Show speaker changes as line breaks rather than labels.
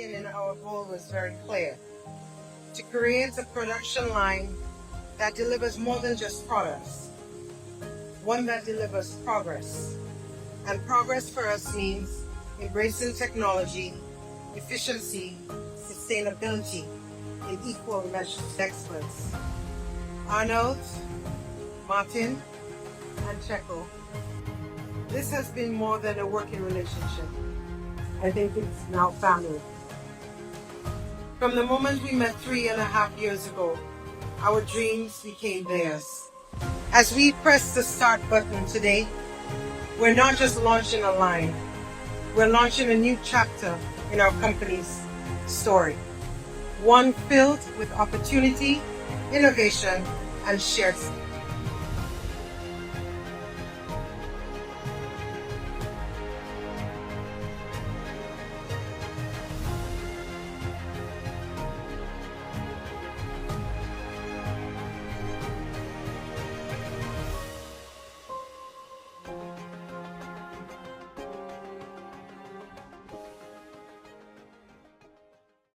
beginning, our goal was very clear: to create a production line that delivers more than just products, one that delivers progress. And progress for us means embracing technology, efficiency, sustainability in equal measure. Experts Arnold, Martin, and Checo. This has been more than a working relationship. I think it's now family. From the moment we met 3.5 years ago, our dreams became theirs. As we press the start button today, we're not just launching a line, we're launching a new chapter in our company's story. One filled with opportunity, innovation, and shared success.